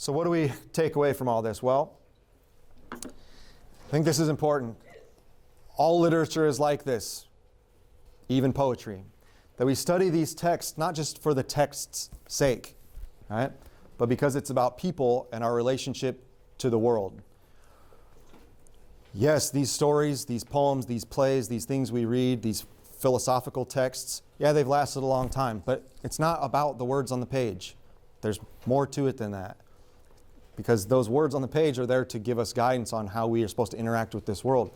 So what do we take away from all this? Well, I think this is important. All literature is like this, even poetry. That we study these texts not just for the text's sake, right? But because it's about people and our relationship to the world. Yes, these stories, these poems, these plays, these things we read, these philosophical texts, yeah, they've lasted a long time, but it's not about the words on the page. There's more to it than that. Because those words on the page are there to give us guidance on how we are supposed to interact with this world.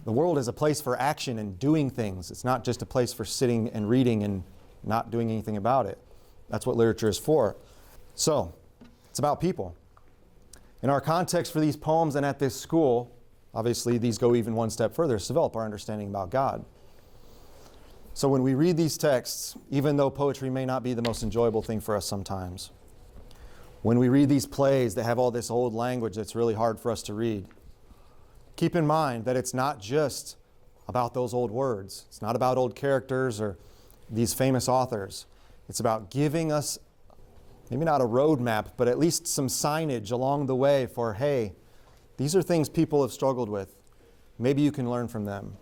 The world is a place for action and doing things. It's not just a place for sitting and reading and not doing anything about it. That's what literature is for. So, it's about people. In our context for these poems and at this school, obviously these go even one step further to develop our understanding about God. So when we read these texts, even though poetry may not be the most enjoyable thing for us sometimes, when we read these plays that have all this old language that's really hard for us to read, keep in mind that it's not just about those old words. It's not about old characters or these famous authors. It's about giving us, maybe not a roadmap, but at least some signage along the way for, hey, these are things people have struggled with. Maybe you can learn from them.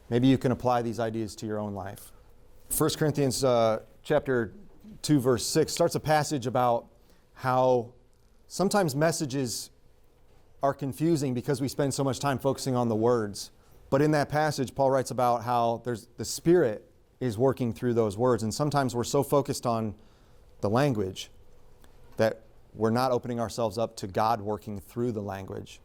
Maybe you can apply these ideas to your own life. 1 Corinthians chapter 2, verse 6 starts a passage about how sometimes messages are confusing because we spend so much time focusing on the words. But in that passage, Paul writes about how the Spirit is working through those words. And sometimes we're so focused on the language that we're not opening ourselves up to God working through the language.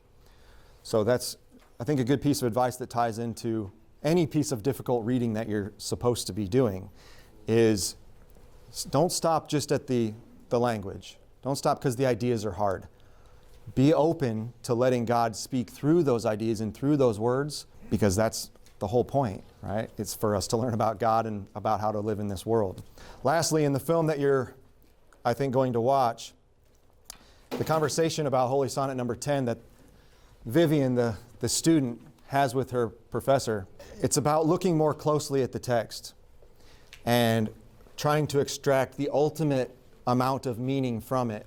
So that's, I think, a good piece of advice that ties into any piece of difficult reading that you're supposed to be doing is don't stop just at the language. Don't stop because the ideas are hard. Be open to letting God speak through those ideas and through those words, because that's the whole point, right? It's for us to learn about God and about how to live in this world. Lastly, in the film that you're, I think, going to watch, the conversation about Holy Sonnet number 10 that Vivian, the student, has with her professor, it's about looking more closely at the text and trying to extract the ultimate amount of meaning from it.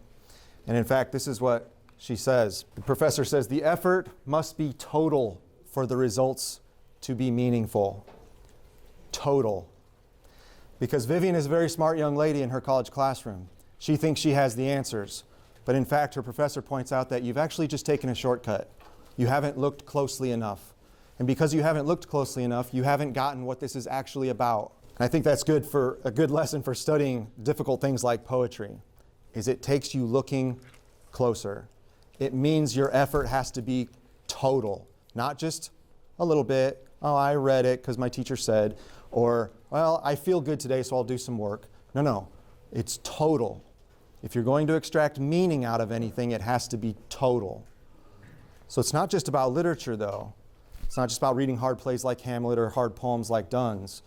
And in fact, this is what she says. The professor says, the effort must be total for the results to be meaningful. Total. Because Vivian is a very smart young lady in her college classroom. She thinks she has the answers. But in fact, her professor points out that you've actually just taken a shortcut. You haven't looked closely enough. And because you haven't looked closely enough, you haven't gotten what this is actually about. And I think that's good for a good lesson for studying difficult things like poetry, is it takes you looking closer. It means your effort has to be total, not just a little bit. Oh, I read it because my teacher said, or, well, I feel good today, so I'll do some work. No, it's total. If you're going to extract meaning out of anything, it has to be total. So it's not just about literature, though. It's not just about reading hard plays like Hamlet or hard poems like Donne's,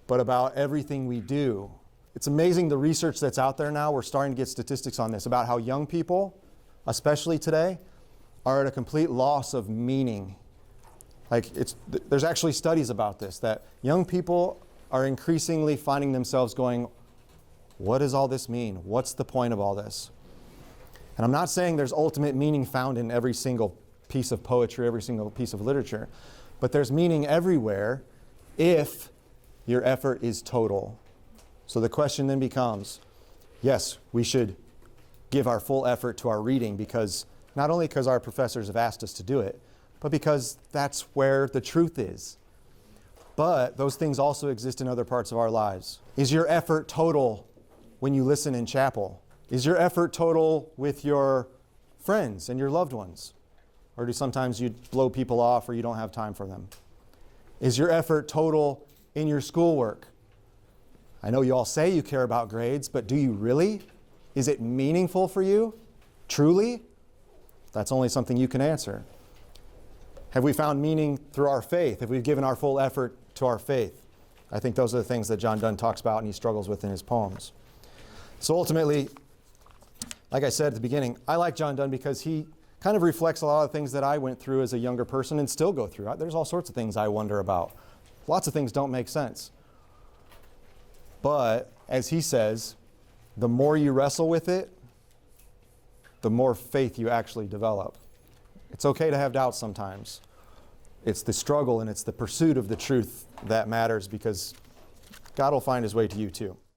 but about everything we do. It's amazing the research that's out there now. We're starting to get statistics on this about how young people, especially today, are at a complete loss of meaning. There's actually studies about this, that young people are increasingly finding themselves going, what does all this mean? What's the point of all this? And I'm not saying there's ultimate meaning found in every single piece of poetry, every single piece of literature, but there's meaning everywhere if your effort is total. So the question then becomes, yes, we should give our full effort to our reading, because not only because our professors have asked us to do it, but because that's where the truth is. But those things also exist in other parts of our lives. Is your effort total when you listen in chapel? Is your effort total with your friends and your loved ones? Or do sometimes you blow people off or you don't have time for them? Is your effort total in your schoolwork? I know you all say you care about grades, but do you really? Is it meaningful for you? Truly? That's only something you can answer. Have we found meaning through our faith? Have we given our full effort to our faith? I think those are the things that John Donne talks about and he struggles with in his poems. So ultimately, like I said at the beginning, I like John Donne because he kind of reflects a lot of things that I went through as a younger person and still go through. There's all sorts of things I wonder about. Lots of things don't make sense. But, as he says, the more you wrestle with it, the more faith you actually develop. It's okay to have doubts sometimes. It's the struggle and it's the pursuit of the truth that matters, because God will find his way to you too.